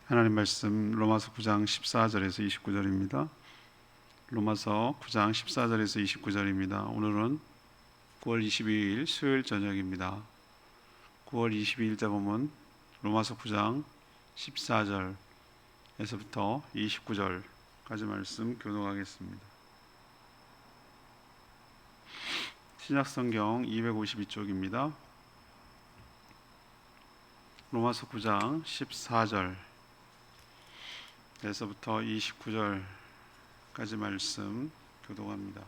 하나님 말씀 로마서 9장 14절에서 29절입니다. 로마서 9장 14절에서 29절입니다. 오늘은 9월 22일 수요일 저녁입니다. 9월 22일자 보면 로마서 9장 14절에서부터 29절까지 말씀 교독하겠습니다. 신약성경 252쪽입니다. 로마서 9장 14절에서부터 29절까지 말씀 교독합니다.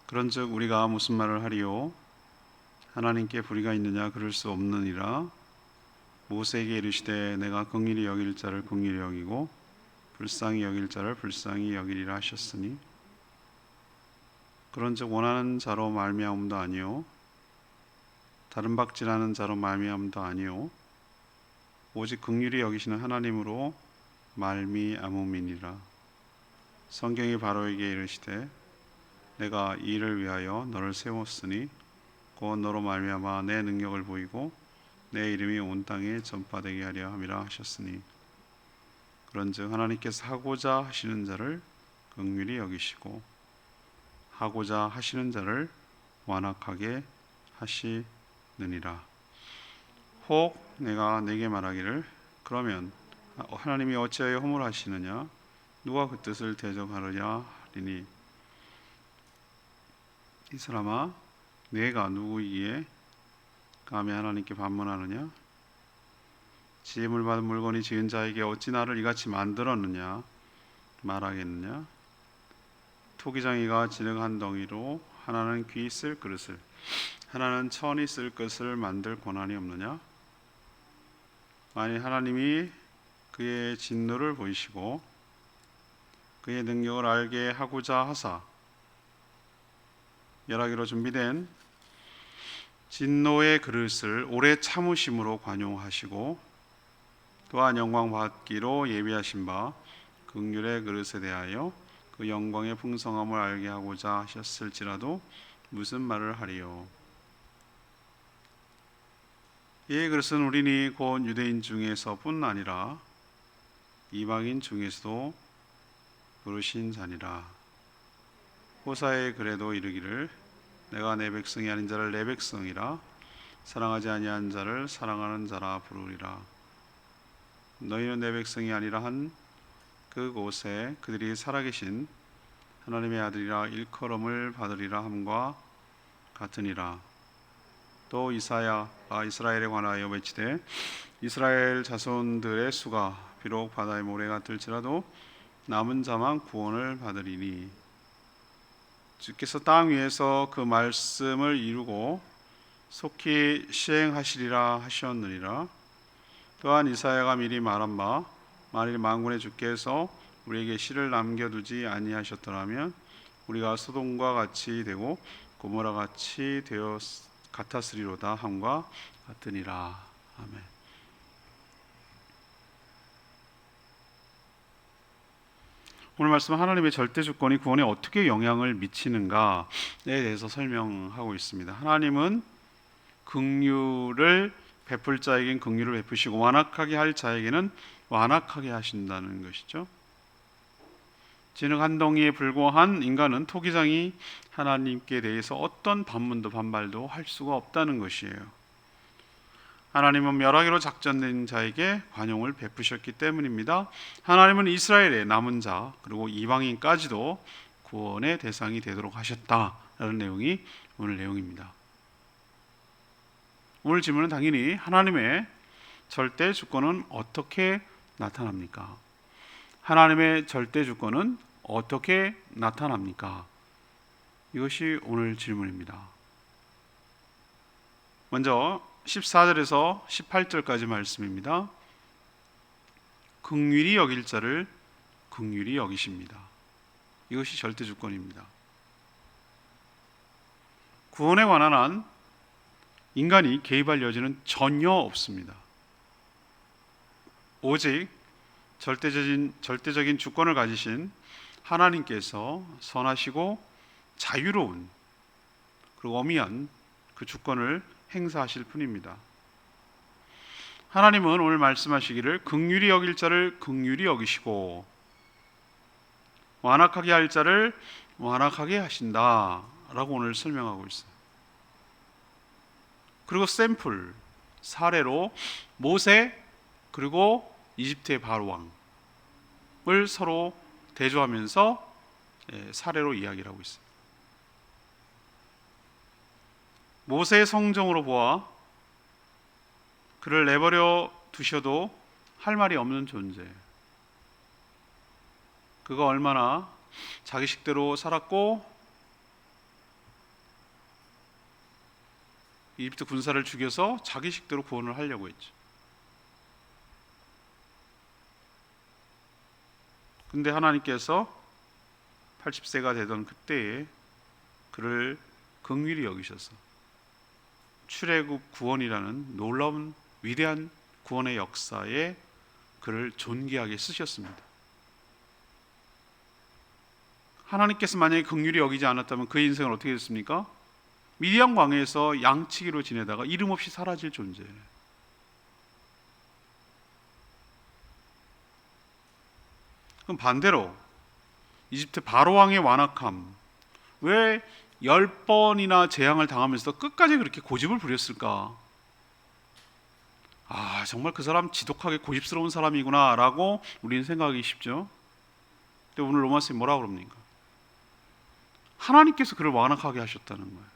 그런즉 우리가 무슨 말을 하리요? 하나님께 불의가 있느냐? 그럴 수 없느니라. 모세에게 이르시되 내가 긍휼히 여길 자를 긍휼히 여기고 불쌍히 여길 자를 불쌍히 여기리라 하셨으니, 그런즉 원하는 자로 말미암음도 아니요 다른 박질하는 자로 말미암음도 아니요 오직 긍휼히 여기시는 하나님으로 말미암음이니라. 성경이 바로에게 이르시되 내가 이 일을 위하여 너를 세웠으니 곧 너로 말미암아 내 능력을 보이고 내 이름이 온 땅에 전파되게 하려 함이라 하셨으니, 그런즉 하나님께서 하고자 하시는 자를 긍휼히 여기시고 하고자 하시는 자를 완악하게 하시느니라. 혹 내가 내게 말하기를 그러면 하나님이 어찌하여 허물하시느냐? 누가 그 뜻을 대적하느냐 하리니, 이 사람아 내가 누구이기에 감히 하나님께 반문하느냐? 지음을 받은 물건이 지은 자에게 어찌 나를 이같이 만들었느냐 말하겠느냐? 토기장이가 진흙 한 덩이로 하나는 귀 쓸 그릇을 하나는 천이 쓸 것을 만들 권한이 없느냐? 만일 하나님이 그의 진노를 보이시고 그의 능력을 알게 하고자 하사 멸하기로 준비된 진노의 그릇을 오래 참으심으로 관용하시고 또한 영광 받기로 예비하신 바 긍휼의 그릇에 대하여 그 영광의 풍성함을 알게 하고자 하셨을지라도 무슨 말을 하리요? 이 그릇은 우리니 곧 유대인 중에서뿐 아니라 이방인 중에서도 부르신 자니라. 호사에 그래도 이르기를 내가 내 백성이 아닌 자를 내 백성이라 사랑하지 아니한 자를 사랑하는 자라 부르리라. 너희는 내 백성이 아니라 한 그곳에 그들이 살아계신 하나님의 아들이라 일컬음을 받으리라 함과 같으니라. 또 이사야가 이스라엘에 관하여 외치되 이스라엘 자손들의 수가 비록 바다의 모래 같을지라도 남은 자만 구원을 받으리니, 주께서 땅 위에서 그 말씀을 이루고 속히 시행하시리라 하셨느니라. 또한 이사야가 미리 말한 바 만일 만군의 주께서 우리에게 씨를 남겨두지 아니하셨더라면 우리가 소돔과 같이 되고 고모라 같이 되어 같았으리로다 함과 같으니라. 아멘. 오늘 말씀은 하나님의 절대 주권이 구원에 어떻게 영향을 미치는가에 대해서 설명하고 있습니다. 하나님은 긍휼을 베풀 자에겐 긍휼을 베푸시고 완악하게 할 자에게는 완악하게 하신다는 것이죠. 진흙 한 덩이에 불과한 인간은 토기장이 하나님께 대해서 어떤 반문도 반발도 할 수가 없다는 것이에요. 하나님은 멸하기로 작전된 자에게 관용을 베푸셨기 때문입니다. 하나님은 이스라엘의 남은 자 그리고 이방인까지도 구원의 대상이 되도록 하셨다라는 내용이 오늘 내용입니다. 오늘 질문은 당연히 하나님의 절대 주권은 어떻게 나타납니까? 하나님의 절대 주권은 어떻게 나타납니까? 이것이 오늘 질문입니다. 먼저 14절에서 18절까지 말씀입니다. 긍휼히 여길 자를 긍휼히 여기십니다. 이것이 절대 주권입니다. 구원에 관한 한 인간이 개입할 여지는 전혀 없습니다. 오직 절대적인 주권을 가지신 하나님께서 선하시고 자유로운 그리고 어미한 그 주권을 행사하실 뿐입니다. 하나님은 오늘 말씀하시기를 긍휼히 여길 자를 긍휼히 여기시고 완악하게 할 자를 완악하게 하신다 라고 오늘 설명하고 있어요. 그리고 샘플, 사례로 모세 그리고 이집트의 바로 왕을 서로 대조하면서 사례로 이야기를 하고 있어요. 모세의 성정으로 보아 그를 내버려 두셔도 할 말이 없는 존재. 그가 얼마나 자기 식대로 살았고 이집트 군사를 죽여서 자기 식대로 구원을 하려고 했죠. 근데 하나님께서 80세가 되던 그때에 그를 긍휼히 여기셔서 출애굽 구원이라는 놀라운 위대한 구원의 역사에 그를 존귀하게 쓰셨습니다. 하나님께서 만약에 긍휼히 여기지 않았다면 그의 인생은 어떻게 됐습니까? 미디안 광야에서 양치기로 지내다가 이름 없이 사라질 존재예요. 그럼 반대로 이집트 바로 왕의 완악함, 왜 10번이나 재앙을 당하면서 끝까지 그렇게 고집을 부렸을까? 정말 그 사람 지독하게 고집스러운 사람이구나 라고 우리는 생각하기 쉽죠. 근데 오늘 로마서에 뭐라고 그럽니까? 하나님께서 그를 완악하게 하셨다는 거예요.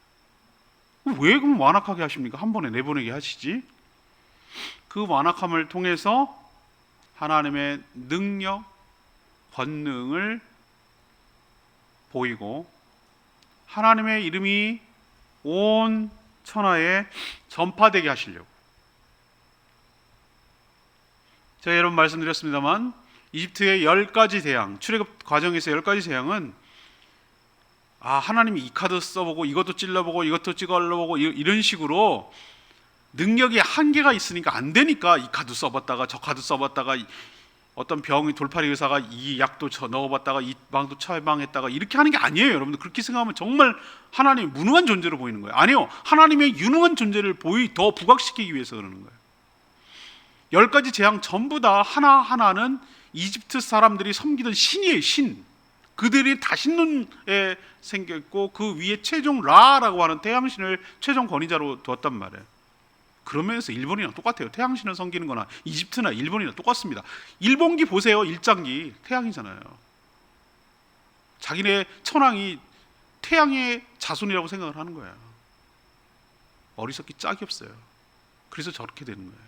왜 그럼 완악하게 하십니까? 한 번에 내보내게 하시지? 그 완악함을 통해서 하나님의 능력, 권능을 보이고 하나님의 이름이 온 천하에 전파되게 하시려고. 제가 여러분 말씀드렸습니다만 이집트의 10가지 재앙, 출애굽 과정에서 10가지 재앙은 하나님이 이 카드 써보고 이것도 찔러보고 이것도 찍어보고 이런 식으로 능력이 한계가 있으니까 안 되니까 이 카드 써봤다가 저 카드 써봤다가 어떤 병이 돌팔이 의사가 이 약도 넣어봤다가 이 방도 처방했다가 이렇게 하는 게 아니에요. 여러분들 그렇게 생각하면 정말 하나님이 무능한 존재로 보이는 거예요. 아니요, 하나님의 유능한 존재를 더 부각시키기 위해서 그러는 거예요. 10가지 재앙 전부 다 하나하나는 이집트 사람들이 섬기던 신이에요. 신. 그들이 다신눈에 생겼고 그 위에 최종 라라고 하는 태양신을 최종 권위자로 두었단 말이에요. 그런 면에서 일본이랑 똑같아요. 태양신을 섬기는 거나 이집트나 일본이나 똑같습니다. 일본기 보세요. 일장기 태양이잖아요. 자기네 천황이 태양의 자손이라고 생각을 하는 거예요. 어리석기 짝이 없어요. 그래서 저렇게 되는 거예요.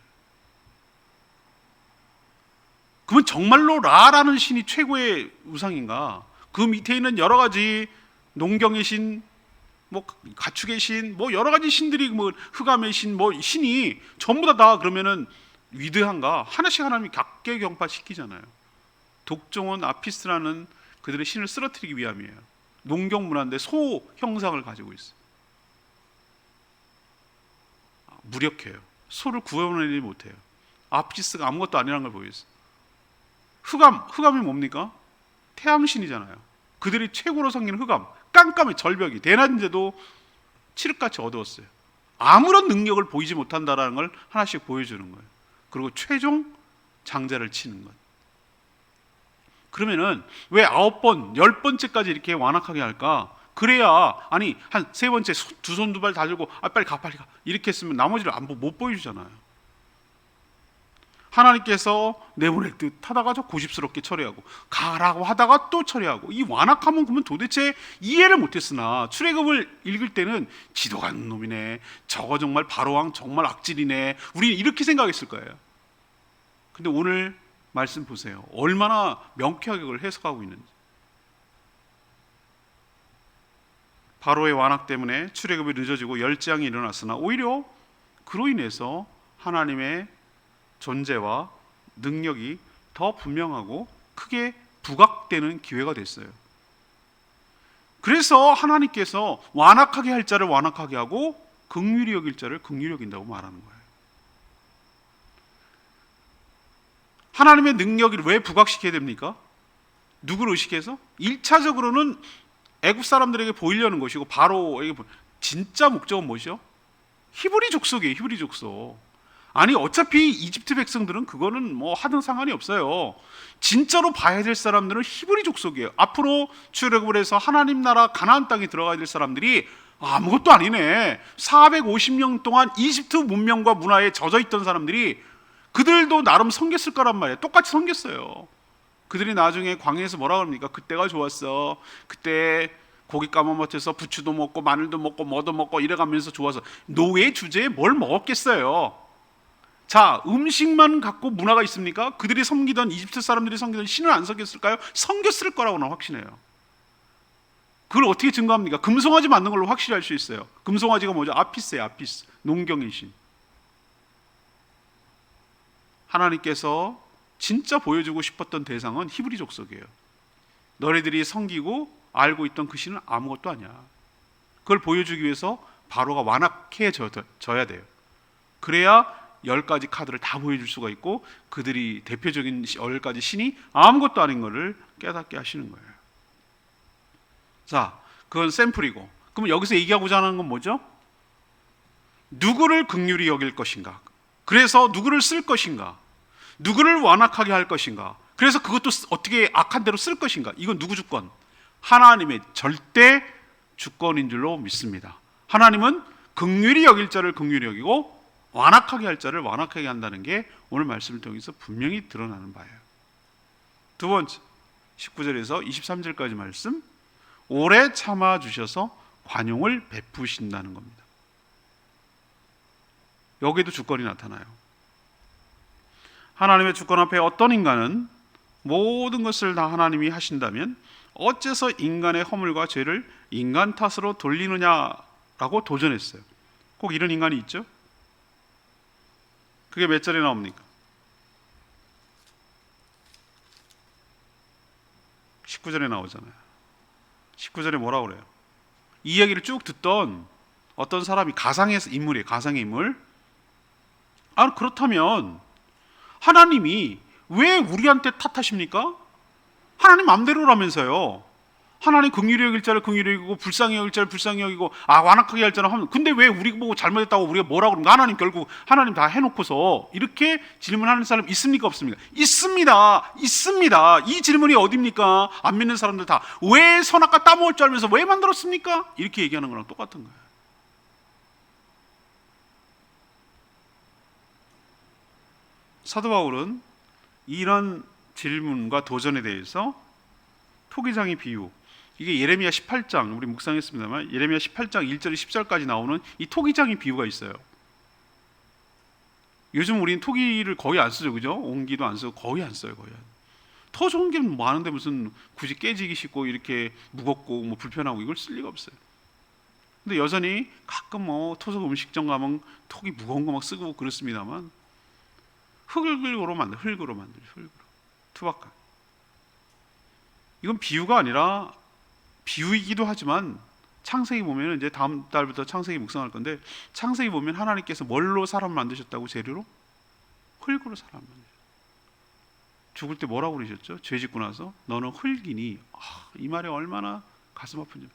그러면 정말로 라라는 신이 최고의 우상인가? 그 밑에 있는 여러 가지 농경의 신, 가축의 신, 여러 가지 신들이 흑암의 신, 신이 전부 다 그러면은 위대한가? 하나씩 하나님이 각계경파 시키잖아요. 독종은 아피스라는 그들의 신을 쓰러뜨리기 위함이에요. 농경 문화인데 소 형상을 가지고 있어요. 무력해요. 소를 구해내지 못해요. 아피스가 아무것도 아니라는 걸 보여줬어요. 흑암이 뭡니까? 태양신이잖아요. 그들이 최고로 섬기는 흑암, 깜깜해 절벽이 대낮인데도 칠흑같이 어두웠어요. 아무런 능력을 보이지 못한다라는 걸 하나씩 보여주는 거예요. 그리고 최종 장자를 치는 것. 그러면은 왜 9번, 10번째까지 이렇게 완악하게 할까? 그래야 한 3번째 두 손 두 발 다 들고 빨리 가 이렇게 했으면 나머지를 못 보여주잖아요. 하나님께서 내보낼 듯 하다가 저 고집스럽게 처리하고 가라고 하다가 또 처리하고 이 완악함은 그러면 도대체 이해를 못했으나 출애굽을 읽을 때는 지독한 놈이네, 저거 정말 바로왕 정말 악질이네, 우리는 이렇게 생각했을 거예요. 근데 오늘 말씀 보세요. 얼마나 명쾌하게 그걸 해석하고 있는지. 바로의 완악 때문에 출애굽이 늦어지고 열재앙이 일어났으나 오히려 그로 인해서 하나님의 존재와 능력이 더 분명하고 크게 부각되는 기회가 됐어요. 그래서 하나님께서 완악하게 할 자를 완악하게 하고 긍휼히 여길 자를 긍휼히 여긴다고 말하는 거예요. 하나님의 능력을 왜 부각시켜야 됩니까? 누구를 의식해서? 1차적으로는 애굽 사람들에게 보이려는 것이고 바로에게 진짜 목적은 무엇이요? 히브리 족속이에요. 히브리 족속. 아니 어차피 이집트 백성들은 그거는 뭐 하든 상관이 없어요. 진짜로 봐야 될 사람들은 히브리 족속이에요. 앞으로 출애굽을 해서 하나님 나라 가나안 땅에 들어가야 될 사람들이 아무것도 아니네. 450년 동안 이집트 문명과 문화에 젖어 있던 사람들이 그들도 나름 섬겼을 거란 말이에요. 똑같이 섬겼어요. 그들이 나중에 광야에서 뭐라 그럽니까? 그때가 좋았어. 그때 고기 까먹어서 부추도 먹고 마늘도 먹고 뭐도 먹고 이래가면서 좋아서. 노예 주제에 뭘 먹었겠어요? 자, 음식만 갖고 문화가 있습니까? 그들이 섬기던 이집트 사람들이 섬기던 신을 안 섬겼을까요? 섬겼을 거라고 는 확신해요. 그걸 어떻게 증거합니까? 금송아지 맞는 걸로 확실히 알 수 있어요. 금송아지가 뭐죠? 아피스예요. 아피스. 농경의 신. 하나님께서 진짜 보여주고 싶었던 대상은 히브리 족속이에요. 너희들이 섬기고 알고 있던 그 신은 아무것도 아니야. 그걸 보여주기 위해서 바로가 완악해져야 돼요. 그래야 10가지 카드를 다 보여줄 수가 있고 그들이 대표적인 10가지 신이 아무것도 아닌 것을 깨닫게 하시는 거예요. 자, 그건 샘플이고, 그럼 여기서 얘기하고자 하는 건 뭐죠? 누구를 긍휼히 여길 것인가? 그래서 누구를 쓸 것인가? 누구를 완악하게 할 것인가? 그래서 그것도 어떻게 악한 대로 쓸 것인가? 이건 누구 주권? 하나님의 절대 주권인 줄로 믿습니다. 하나님은 긍휼히 여길 자를 긍휼히 여기고 완악하게 할 자를 완악하게 한다는 게 오늘 말씀을 통해서 분명히 드러나는 바예요. 두 번째, 19절에서 23절까지 말씀, 오래 참아 주셔서 관용을 베푸신다는 겁니다. 여기에도 주권이 나타나요. 하나님의 주권 앞에 어떤 인간은 모든 것을 다 하나님이 하신다면 어째서 인간의 허물과 죄를 인간 탓으로 돌리느냐라고 도전했어요. 꼭 이런 인간이 있죠? 그게 몇 절에 나옵니까? 19절에 나오잖아요. 19절에 뭐라고 그래요? 이 이야기를 쭉 듣던 어떤 사람이 가상의 인물이에요. 가상의 인물. 그렇다면 하나님이 왜 우리한테 탓하십니까? 하나님 마음대로라면서요. 하나님 긍휼히 여길 자를 긍휼히 여기고 불쌍히 여길 자를 불쌍히 여기고 완악하게 할 자는 하면, 근데 왜 우리 보고 잘못했다고 우리가 뭐라고 그러는가? 하나님 결국 하나님 다 해놓고서 이렇게 질문하는 사람 있습니까? 없습니까? 있습니다. 있습니다. 이 질문이 어딥니까? 안 믿는 사람들 다 왜 선악과 따먹을 줄 알면서 왜 만들었습니까? 이렇게 얘기하는 거랑 똑같은 거예요. 사도 바울은 이런 질문과 도전에 대해서 토기장의 비유, 이게 예레미야 18장, 우리 묵상했습니다만 예레미야 18장 1절 10절까지 나오는 이 토기장의 비유가 있어요. 요즘 우리는 토기를 거의 안 쓰죠, 그죠? 옹기도 안 쓰고 거의 안 써요, 거의. 더 좋은 게 많은데 무슨 굳이 깨지기 쉽고 이렇게 무겁고 뭐 불편하고 이걸 쓸 리가 없어요. 근데 여전히 가끔 뭐 토속 음식점 가면 톡이 무거운 거 막 쓰고 그렇습니다만 흙으로 만들, 흙으로 투박한. 이건 비유가 아니라 비유이기도 하지만 창세기 보면 이제 다음 달부터 창세기 묵상할 건데 창세기 보면 하나님께서 뭘로 사람을 만드셨다고? 재료로? 흙으로 사람을 만드셨어요. 죽을 때 뭐라고 그러셨죠? 죄 짓고 나서 너는 흙이니. 이 말이 얼마나 가슴 아픈지.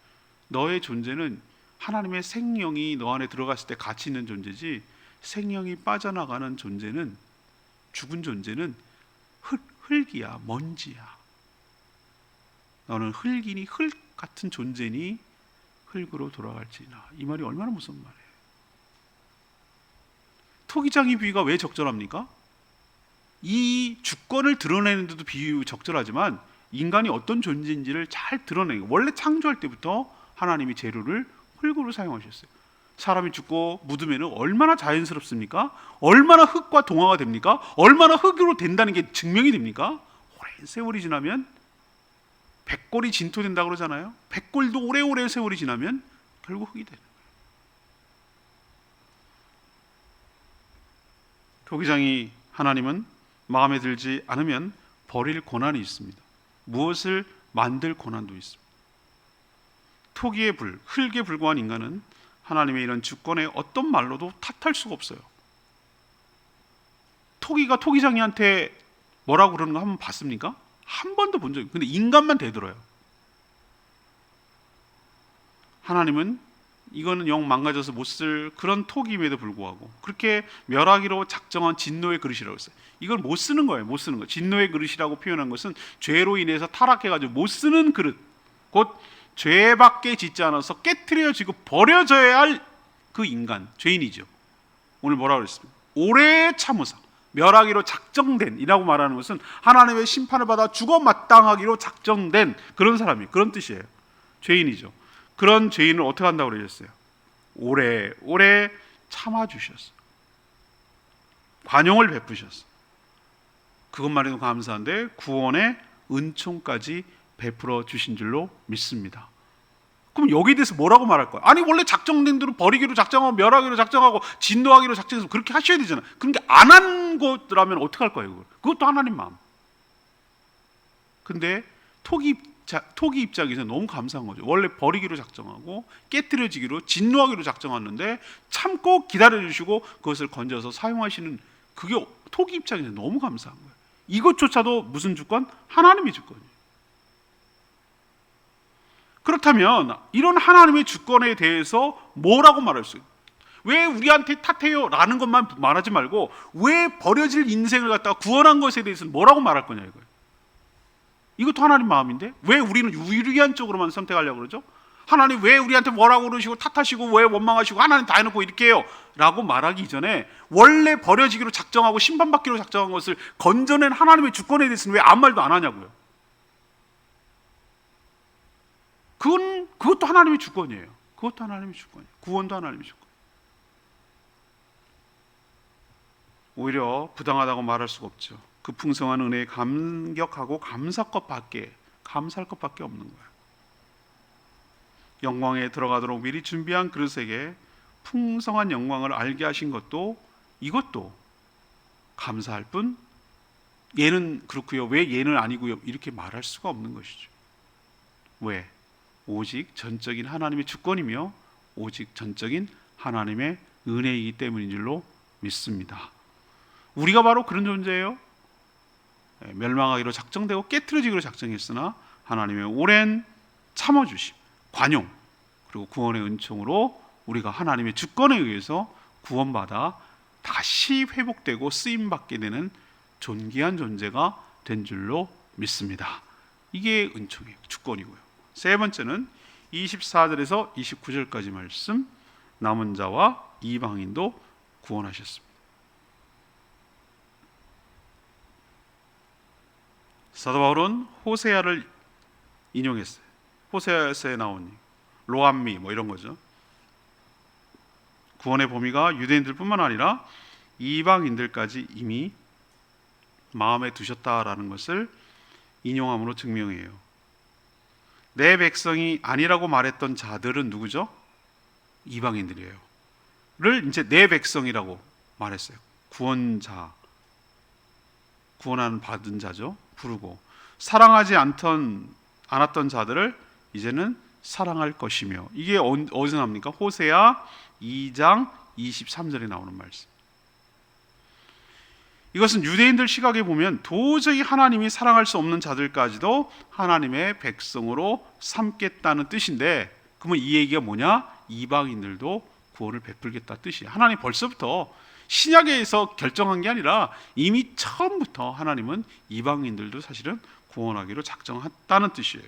너의 존재는 하나님의 생명이 너 안에 들어갔을 때 가치 있는 존재지, 생명이 빠져나가는 존재는, 죽은 존재는 흙이야, 먼지야. 너는 흙이니, 흙 같은 존재니 흙으로 돌아갈지나. 이 말이 얼마나 무서운 말이에요. 토기장의 비유가 왜 적절합니까? 이 주권을 드러내는데도 비유 적절하지만 인간이 어떤 존재인지를 잘 드러내는, 원래 창조할 때부터 하나님이 재료를 흙으로 사용하셨어요. 사람이 죽고 묻으면 얼마나 자연스럽습니까? 얼마나 흙과 동화가 됩니까? 얼마나 흙으로 된다는 게 증명이 됩니까? 오랜 세월이 지나면, 백골이 진토된다고 그러잖아요. 백골도 오래오래 세월이 지나면 결국 흙이 되는 거예요. 토기장이 하나님은 마음에 들지 않으면 버릴 고난이 있습니다. 무엇을 만들 고난도 있습니다. 토기의 불, 흙에 불과한 인간은 하나님의 이런 주권에 어떤 말로도 탓할 수가 없어요. 토기가 토기장이한테 뭐라고 그러는 거 한번 봤습니까? 한 번도 본 적이 없어요. 근데 인간만 대들어요. 하나님은 이거는 영 망가져서 못 쓸 그런 톡임에도 불구하고 그렇게 멸하기로 작정한 진노의 그릇이라고 했어요. 이걸 못 쓰는 거예요. 못 쓰는 거. 진노의 그릇이라고 표현한 것은 죄로 인해서 타락해가지고 못 쓰는 그릇, 곧 죄밖에 짓지 않아서 깨트려지고 버려져야 할 그 인간, 죄인이죠. 오늘 뭐라고 그랬습니까? 오래 참으사 멸하기로 작정된 이라고 말하는 것은 하나님의 심판을 받아 죽어 마땅하기로 작정된 그런 사람이, 그런 뜻이에요. 죄인이죠. 그런 죄인을 어떻게 한다고 그러셨어요? 오래 참아주셨어. 관용을 베푸셨어. 그것만 해도 감사한데 구원의 은총까지 베풀어 주신 줄로 믿습니다. 그럼 여기에 대해서 뭐라고 말할 거야? 아니 원래 작정된 대로 버리기로 작정하고 멸하기로 작정하고 진노하기로 작정해서 그렇게 하셔야 되잖아. 그런데 안 한 것라면 어떻게 할 거예요? 그것도 하나님 마음. 근데 토기 입장에서 너무 감사한 거죠. 원래 버리기로 작정하고 깨트려지기로 진노하기로 작정했는데 참고 기다려주시고 그것을 건져서 사용하시는, 그게 토기 입장에서 너무 감사한 거예요. 이것조차도 무슨 주권? 하나님의 주권이에요. 그렇다면 이런 하나님의 주권에 대해서 뭐라고 말할 수 있어요? 왜 우리한테 탓해요? 라는 것만 말하지 말고 왜 버려질 인생을 갖다가 구원한 것에 대해서는 뭐라고 말할 거냐 이거예요. 이것도 하나님 마음인데 왜 우리는 유리한 쪽으로만 선택하려고 그러죠? 하나님 왜 우리한테 뭐라고 그러시고 탓하시고 왜 원망하시고 하나님 다 해놓고 이렇게 해요? 라고 말하기 이전에 원래 버려지기로 작정하고 심판받기로 작정한 것을 건져낸 하나님의 주권에 대해서는 왜 아무 말도 안 하냐고요. 그것도 하나님의 주권이에요. 그것도 하나님의 주권이에요. 구원도 하나님의 주권. 오히려 부당하다고 말할 수가 없죠. 그 풍성한 은혜에 감격하고 감사할 것밖에 없는 거예요. 영광에 들어가도록 미리 준비한 그릇에게 풍성한 영광을 알게 하신 것도, 이것도 감사할 뿐, 얘는 그렇고요, 왜 얘는 아니고요, 이렇게 말할 수가 없는 것이죠. 왜? 오직 전적인 하나님의 주권이며 오직 전적인 하나님의 은혜이기 때문인 줄로 믿습니다. 우리가 바로 그런 존재예요. 멸망하기로 작정되고 깨트려지기로 작정했으나 하나님의 오랜 참아주심, 관용, 그리고 구원의 은총으로 우리가 하나님의 주권에 의해서 구원받아 다시 회복되고 쓰임받게 되는 존귀한 존재가 된 줄로 믿습니다. 이게 은총이에요. 주권이고요. 세 번째는 24절에서 29절까지 말씀, 남은 자와 이방인도 구원하셨습니다. 사도 바울은 호세아를 인용했어요. 호세아서에 나온 로암미 뭐 이런 거죠. 구원의 범위가 유대인들뿐만 아니라 이방인들까지 이미 마음에 두셨다라는 것을 인용함으로 증명해요. 내 백성이 아니라고 말했던 자들은 누구죠? 이방인들이에요. 를 이제 내 백성이라고 말했어요. 구원자, 구원하는 받은 자죠. 부르고 사랑하지 않았던 자들을 이제는 사랑할 것이며, 이게 어디서 나옵니까? 호세아 2장 23절에 나오는 말씀. 이것은 유대인들 시각에 보면 도저히 하나님이 사랑할 수 없는 자들까지도 하나님의 백성으로 삼겠다는 뜻인데, 그러면 이 얘기가 뭐냐? 이방인들도 구원을 베풀겠다 뜻이에요. 하나님 벌써부터 신약에서 결정한 게 아니라 이미 처음부터 하나님은 이방인들도 사실은 구원하기로 작정했다는 뜻이에요.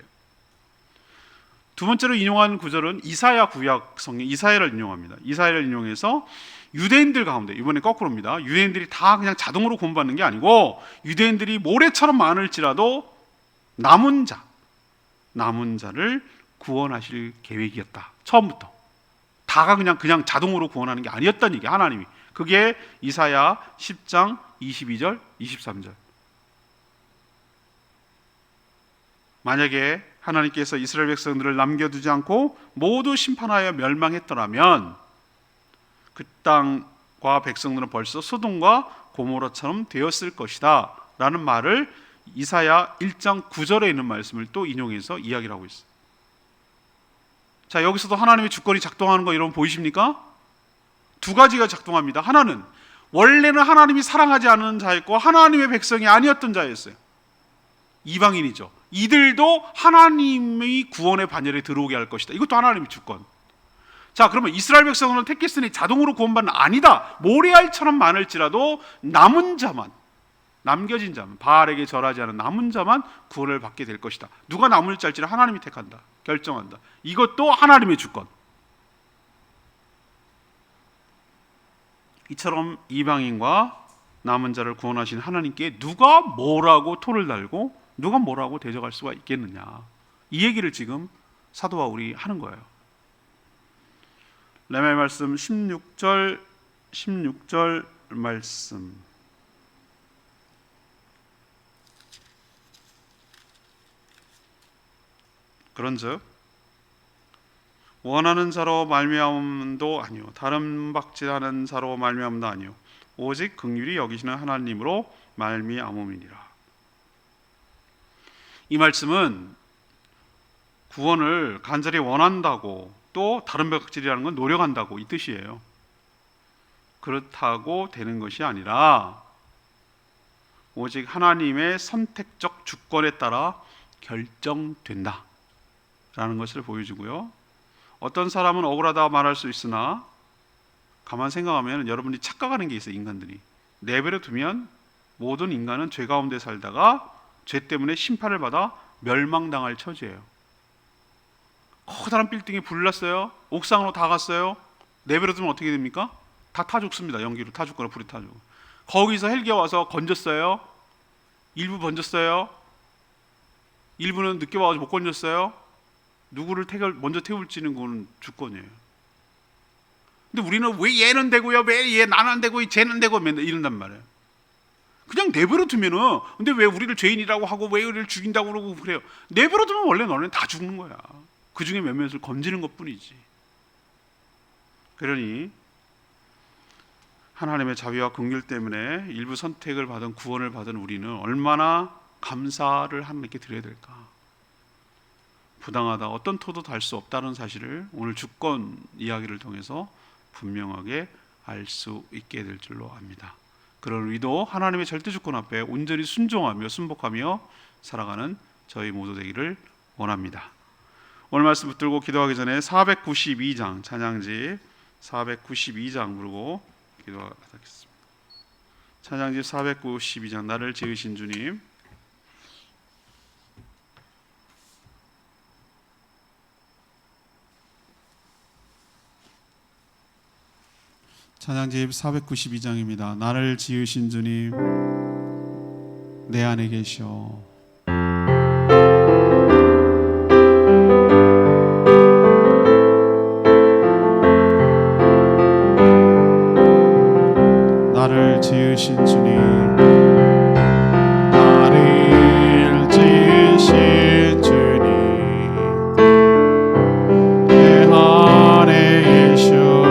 두 번째로 인용한 구절은 이사야 구약 성경 이사야를 인용합니다. 이사야를 인용해서 유대인들 가운데, 이번에 거꾸로입니다. 유대인들이 다 그냥 자동으로 구원받는 게 아니고 유대인들이 모래처럼 많을지라도 남은 자를 구원하실 계획이었다. 처음부터 다가 그냥 자동으로 구원하는 게 아니었다는 얘기, 하나님이. 그게 이사야 10장 22절 23절. 만약에 하나님께서 이스라엘 백성들을 남겨두지 않고 모두 심판하여 멸망했더라면 그 땅과 백성들은 벌써 소돔과 고모라처럼 되었을 것이다 라는 말을 이사야 1장 9절에 있는 말씀을 또 인용해서 이야기를 하고 있어요. 자, 여기서도 하나님의 주권이 작동하는 거 여러분 보이십니까? 두 가지가 작동합니다. 하나는 원래는 하나님이 사랑하지 않는 자였고 하나님의 백성이 아니었던 자였어요. 이방인이죠. 이들도 하나님의 구원의 반열에 들어오게 할 것이다. 이것도 하나님의 주권. 자, 그러면 이스라엘 백성은 택했으니 자동으로 구원받는 아니다. 모래알처럼 많을지라도 남은 자만, 남겨진 자만, 바알에게 절하지 않은 남은 자만 구원을 받게 될 것이다. 누가 남을지 할지는 하나님이 택한다. 결정한다. 이것도 하나님의 주권. 이처럼 이방인과 남은 자를 구원하신 하나님께 누가 뭐라고 토를 달고 누가 뭐라고 대적할 수가 있겠느냐. 이 얘기를 지금 사도 바울이 하는 거예요. 레위기 말씀 16절 말씀. 그런즉 원하는 자로 말미암음도 아니요 다른 박질하는 자로 말미암음도 아니요 오직 긍휼히 여기시는 하나님으로 말미암음이니라. 이 말씀은 구원을 간절히 원한다고 또 다른 박질이라는 건 노력한다고 이 뜻이에요. 그렇다고 되는 것이 아니라 오직 하나님의 선택적 주권에 따라 결정된다 라는 것을 보여주고요. 어떤 사람은 억울하다 말할 수 있으나 가만 생각하면 여러분이 착각하는 게 있어요. 인간들이 내버려 두면 모든 인간은 죄 가운데 살다가 죄 때문에 심판을 받아 멸망당할 처지예요. 커다란 빌딩에 불 났어요. 옥상으로 다 갔어요. 내버려 두면 어떻게 됩니까? 다 타 죽습니다. 연기로 타 죽거나 불이 타 죽고. 거기서 헬기가 와서 건졌어요. 일부 건졌어요. 일부는 늦게 와서 못 건졌어요. 누구를 먼저 태울지는 그건 주권이에요. 근데 우리는 왜 얘는 되고요, 왜 얘 나는 안 되고 쟤는 되고 맨날 이런단 말이에요. 그냥 내버려 두면은 근데 왜 우리를 죄인이라고 하고 왜 우리를 죽인다고 그러고 그래요. 내버려 두면 원래 너는 다 죽는 거야. 그 중에 몇몇을 건지는 것뿐이지. 그러니 하나님의 자비와 긍휼 때문에 일부 선택을 받은 구원을 받은 우리는 얼마나 감사를 하나님께 드려야 될까. 부당하다, 어떤 토도 달 수 없다는 사실을 오늘 주권 이야기를 통해서 분명하게 알 수 있게 될 줄로 압니다. 그런 의도 하나님의 절대 주권 앞에 온전히 순종하며 순복하며 살아가는 저희 모두 되기를 원합니다. 오늘 말씀 붙들고 기도하기 전에 492장 찬양집 492장 부르고 기도하겠습니다. 찬양집 492장 나를 지으신 주님. 찬양집 492장입니다. 나를 지으신 주님 내 안에 계셔. 나를 지으신 주님 나를 지으신 주님 내 안에 계셔.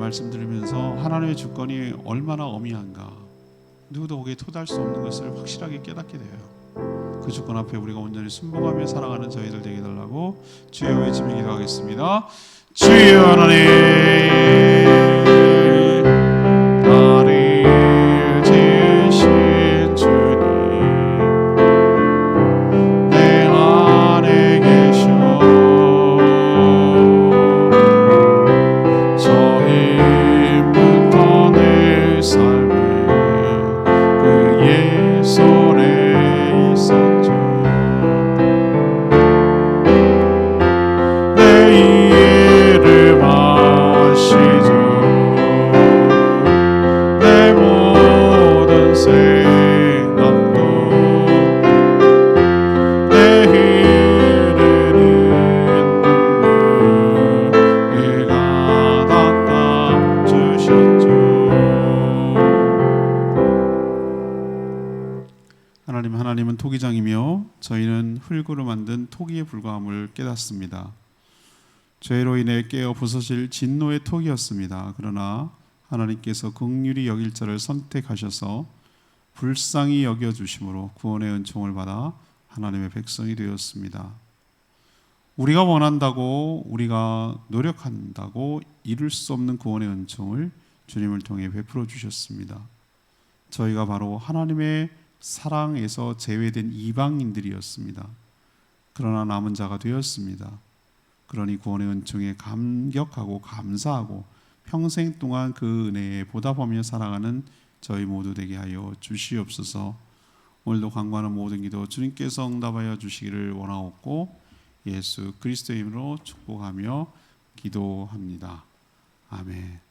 말씀 들으면서 하나님의 주권이 얼마나 엄미한가, 누구도 거기에 토달 수 없는 것을 확실하게 깨닫게 돼요. 그 주권 앞에 우리가 온전히 순복하며 살아가는 저희들 되게 해달라고 주여 외치며 기도하겠습니다. 주여 하나님, 나를 지으신 주님, 내 안에 계셔 처음부터 내 삶에 그의 손에 있었죠. 내 이름 아시죠. 내 모든 생각도 내 흐르는 눈물 내가 닦아주셨죠. 하나님은 토기장이며 저희는 흙으로 만든 토기에 불과함을 깨닫습니다. 죄로 인해 깨어 부서질 진노의 토기였습니다. 그러나 하나님께서 긍휼히 여길 자를 선택하셔서 불쌍히 여겨주심으로 구원의 은총을 받아 하나님의 백성이 되었습니다. 우리가 원한다고, 우리가 노력한다고 이룰 수 없는 구원의 은총을 주님을 통해 베풀어 주셨습니다. 저희가 바로 하나님의 사랑에서 제외된 이방인들이었습니다. 그러나 남은 자가 되었습니다. 그러니 구원의 은총에 감격하고 감사하고 평생 동안 그 은혜에 보답하며 살아가는 저희 모두 되게 하여 주시옵소서. 오늘도 간구하는 모든 기도 주님께서 응답하여 주시기를 원하옵고 예수 그리스도의 이름으로 축복하며 기도합니다. 아멘.